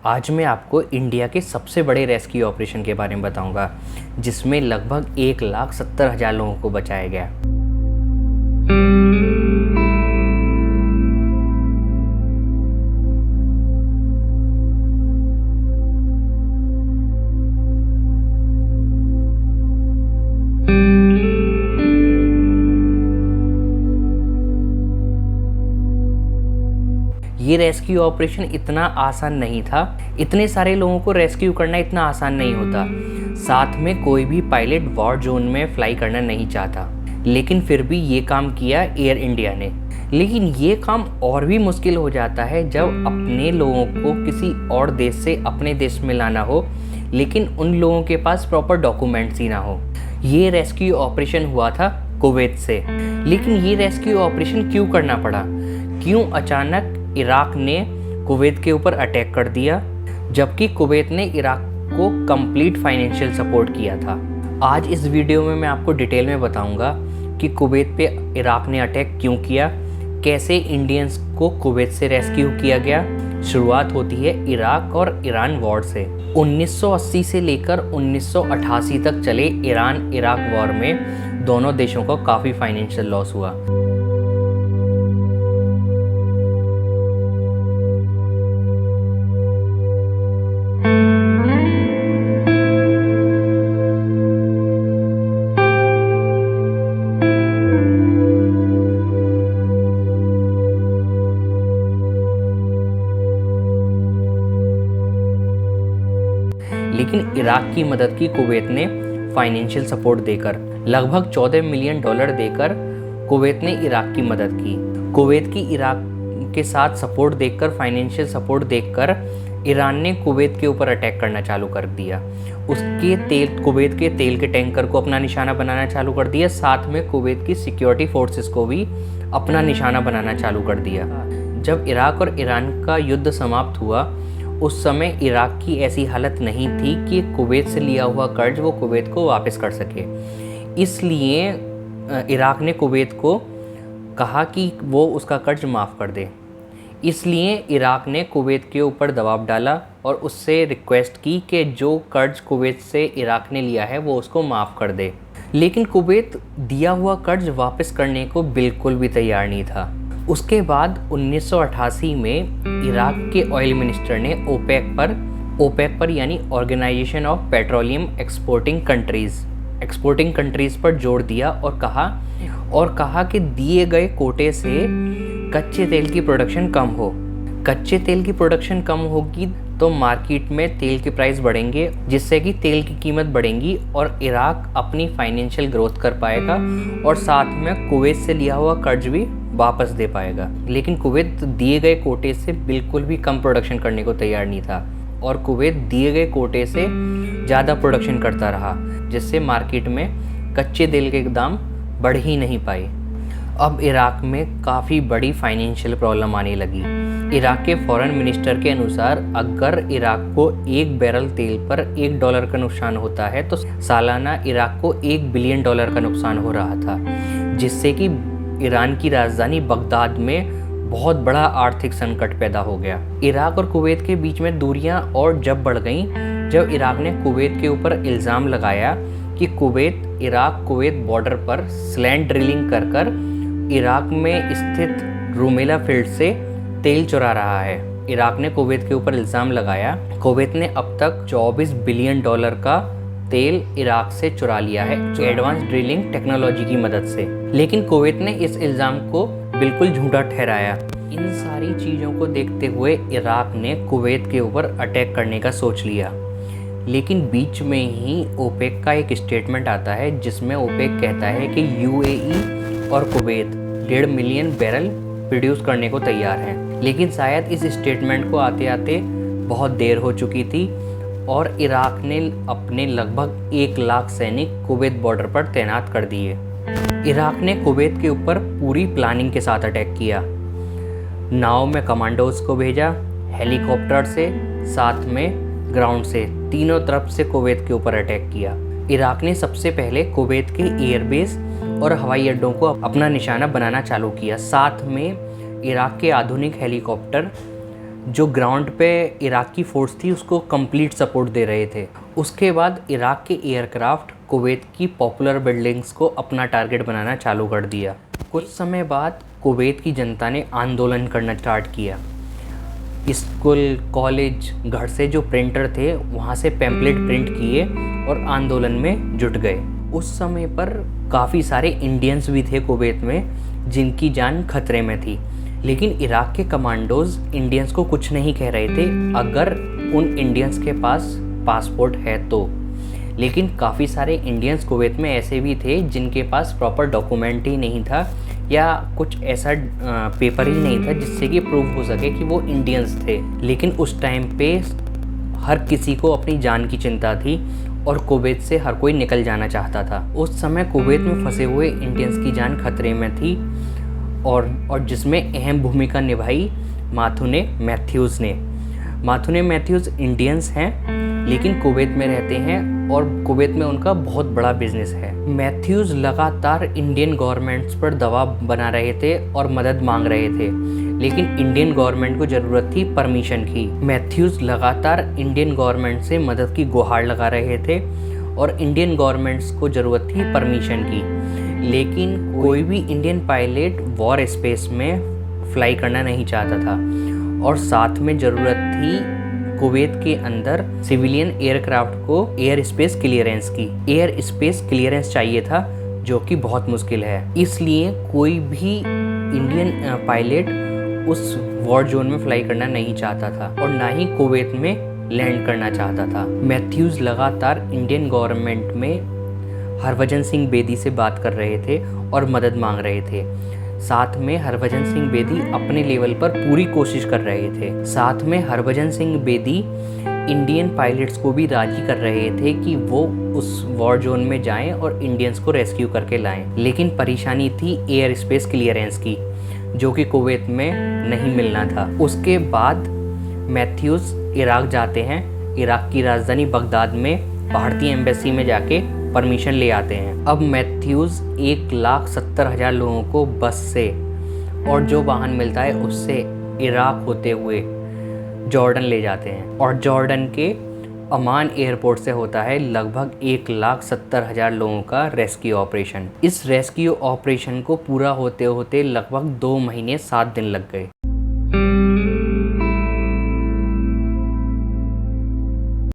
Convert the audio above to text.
आज मैं आपको इंडिया के सबसे बड़े रेस्क्यू ऑपरेशन के बारे में बताऊंगा, जिसमें लगभग 1,70,000 लोगों को बचाया गया। ये रेस्क्यू ऑपरेशन इतना आसान नहीं था। इतने सारे लोगों को रेस्क्यू करना इतना आसान नहीं होता। साथ में कोई भी पायलट वॉर जोन में फ्लाई करना नहीं चाहता, लेकिन फिर भी ये काम किया एयर इंडिया ने। लेकिन ये काम और भी मुश्किल हो जाता है जब अपने लोगों को किसी और देश से अपने देश में लाना हो, लेकिन उन लोगों के पास प्रॉपर डॉक्यूमेंट्स ही ना हो। ये रेस्क्यू ऑपरेशन हुआ था कुवैत से। लेकिन ये रेस्क्यू ऑपरेशन क्यों करना पड़ा? क्यों अचानक इराक ने कुवैत के ऊपर अटैक कर दिया, जबकि कुवैत ने इराक को कंप्लीट फाइनेंशियल सपोर्ट किया था? आज इस वीडियो में मैं आपको डिटेल में बताऊंगा कि कुवैत पे इराक ने अटैक क्यों किया, कैसे इंडियंस को कुवैत से रेस्क्यू किया गया। शुरुआत होती है इराक और ईरान वॉर से। 1980 से लेकर 1988 तक चले ईरान इराक वॉर में दोनों देशों को काफ़ी फाइनेंशियल लॉस हुआ। लेकिन इराक की मदद की कुवैत ने फाइनेंशियल सपोर्ट देकर। लगभग $14 मिलियन देकर कुवैत ने इराक की मदद की। कुवैत की इराक के साथ सपोर्ट देखकर, फाइनेंशियल सपोर्ट देखकर ईरान ने कुवैत के ऊपर अटैक करना चालू कर दिया। कुवैत के तेल के टैंकर को अपना निशाना बनाना चालू कर दिया। साथ में कुवैत की सिक्योरिटी फोर्सेस को भी अपना निशाना बनाना चालू कर दिया। जब इराक और ईरान का युद्ध समाप्त हुआ, उस समय इराक की ऐसी हालत नहीं थी कि कुवैत से लिया हुआ कर्ज वो कुवैत को वापस कर सके। इसलिए इराक ने कुवैत को कहा कि वो उसका कर्ज माफ़ कर दे। इसलिए इराक ने कुवैत के ऊपर दबाव डाला और उससे रिक्वेस्ट की कि जो कर्ज कुवैत से इराक ने लिया है वो उसको माफ़ कर दे। लेकिन कुवैत दिया हुआ कर्ज वापस करने को बिल्कुल भी तैयार नहीं था। उसके बाद 1988 में इराक के ऑयल मिनिस्टर ने ओपेक पर यानी organization of petroleum exporting countries पर जोर दिया और कहा कि दिए गए कोटे से कच्चे तेल की प्रोडक्शन कम हो। कच्चे तेल की प्रोडक्शन कम होगी तो मार्केट में तेल के प्राइस बढ़ेंगे, जिससे कि तेल की कीमत बढ़ेंगी और इराक अपनी फाइनेंशियल ग्रोथ कर पाएगा और साथ में कुवैत से लिया हुआ कर्ज भी वापस दे पाएगा। लेकिन कुवैत दिए गए कोटे से बिल्कुल भी कम प्रोडक्शन करने को तैयार नहीं था और कुवैत दिए गए कोटे से ज़्यादा प्रोडक्शन करता रहा, जिससे मार्केट में कच्चे तेल के दाम बढ़ ही नहीं पाए। अब इराक में काफ़ी बड़ी फाइनेंशियल प्रॉब्लम आने लगी। इराक के फॉरेन मिनिस्टर के अनुसार अगर इराक को 1 बैरल तेल पर $1 का नुकसान होता है तो सालाना इराक को $1 बिलियन का नुकसान हो रहा था, जिससे कि ईरान की राजधानी बगदाद में बहुत बड़ा आर्थिक संकट पैदा हो गया। इराक और कुवैत के बीच में दूरियां और जब बढ़ गईं जब इराक ने कुवैत के ऊपर इल्ज़ाम लगाया कि इराक कुवैत बॉर्डर पर स्लैंट ड्रिलिंग कर इराक में स्थित रूमेला फील्ड से तेल चुरा रहा है। इराक ने कुवैत के ऊपर इल्ज़ाम लगाया। कुवैत ने अब तक $24 बिलियन का तेल इराक से चुरा लिया है एडवांस ड्रिलिंग टेक्नोलॉजी की मदद से। लेकिन कुवैत ने इस इल्ज़ाम को बिल्कुल झूठा ठहराया। इन सारी चीज़ों को देखते हुए इराक ने कुवैत के ऊपर अटैक करने का सोच लिया। लेकिन बीच में ही ओपेक का एक स्टेटमेंट आता है, जिसमें ओपेक कहता है कि यूएई और कुवैत 1.5 मिलियन बैरल प्रोड्यूस करने को तैयार हैं। लेकिन शायद इस स्टेटमेंट को आते आते बहुत देर हो चुकी थी और इराक ने अपने लगभग 1 लाख सैनिक कुवैत बॉर्डर पर तैनात कर दिए। इराक ने कुवैत के ऊपर पूरी प्लानिंग के साथ अटैक किया। नाव में कमांडोज को भेजा, हेलीकॉप्टर से, साथ में ग्राउंड से, तीनों तरफ से कुवैत के ऊपर अटैक किया। इराक ने सबसे पहले कुवैत के एयरबेस और हवाई अड्डों को अपना निशाना बनाना चालू किया। साथ में इराक के आधुनिक हेलीकॉप्टर जो ग्राउंड पे इराक की फोर्स थी उसको कंप्लीट सपोर्ट दे रहे थे। उसके बाद इराक के एयरक्राफ्ट कुवैत की पॉपुलर बिल्डिंग्स को अपना टारगेट बनाना चालू कर दिया। कुछ समय बाद कुवैत की जनता ने आंदोलन करना स्टार्ट किया। स्कूल, कॉलेज, घर से जो प्रिंटर थे वहाँ से पैम्पलेट प्रिंट किए और आंदोलन में जुट गए। उस समय पर काफ़ी सारे इंडियंस भी थे कुवैत में जिनकी जान खतरे में थी, लेकिन इराक के कमांडोज इंडियंस को कुछ नहीं कह रहे थे अगर उन इंडियंस के पास पासपोर्ट है तो। लेकिन काफ़ी सारे इंडियंस कुवैत में ऐसे भी थे जिनके पास प्रॉपर डॉक्यूमेंट ही नहीं था या कुछ ऐसा पेपर ही नहीं था जिससे कि प्रूव हो सके कि वो इंडियंस थे। लेकिन उस टाइम पे हर किसी को अपनी जान की चिंता थी और कुवैत से हर कोई निकल जाना चाहता था। उस समय कुवैत में फंसे हुए इंडियंस की जान खतरे में थी और जिसमें अहम भूमिका निभाई माथुने मैथ्यूज़ ने। माथुने मैथ्यूज़ इंडियंस हैं लेकिन कुवैत में रहते हैं और कुवैत में उनका बहुत बड़ा बिजनेस है। मैथ्यूज़ लगातार इंडियन गवर्नमेंट्स पर दबाव बना रहे थे और मदद मांग रहे थे, लेकिन इंडियन गवर्नमेंट को ज़रूरत थी परमिशन की। मैथ्यूज़ लगातार इंडियन गवर्नमेंट से मदद की गुहार लगा रहे थे और इंडियन गवर्नमेंट्स को ज़रूरत थी परमिशन की, लेकिन कोई भी इंडियन पायलट वॉर स्पेस में फ्लाई करना नहीं चाहता था। और साथ में ज़रूरत थी कुवैत के अंदर सिविलियन एयरक्राफ्ट को एयर स्पेस क्लियरेंस की। एयर स्पेस क्लियरेंस चाहिए था जो कि बहुत मुश्किल है, इसलिए कोई भी इंडियन पायलट उस वॉर जोन में फ्लाई करना नहीं चाहता था और ना ही कुवैत में लैंड करना चाहता था। मैथ्यूज़ लगातार इंडियन गवर्नमेंट में हरभजन सिंह बेदी से बात कर रहे थे और मदद मांग रहे थे। साथ में हरभजन सिंह बेदी अपने लेवल पर पूरी कोशिश कर रहे थे। साथ में हरभजन सिंह बेदी इंडियन पायलट्स को भी राजी कर रहे थे कि वो उस वॉर जोन में जाएं और इंडियंस को रेस्क्यू करके लाएं। लेकिन परेशानी थी एयर स्पेस क्लियरेंस की, जो कि कुवैत में नहीं मिलना था। उसके बाद मैथ्यूज़ इराक जाते हैं। इराक की राजधानी बगदाद में भारतीय एम्बेसी में जाके परमिशन ले आते हैं। अब मैथ्यूज़ 1,70,000 लोगों को बस से और जो वाहन मिलता है उससे इराक होते हुए जॉर्डन ले जाते हैं और जॉर्डन के अमान एयरपोर्ट से होता है लगभग 1,70,000 लोगों का रेस्क्यू ऑपरेशन। इस रेस्क्यू ऑपरेशन को पूरा होते होते लगभग 2 महीने 7 दिन लग गए।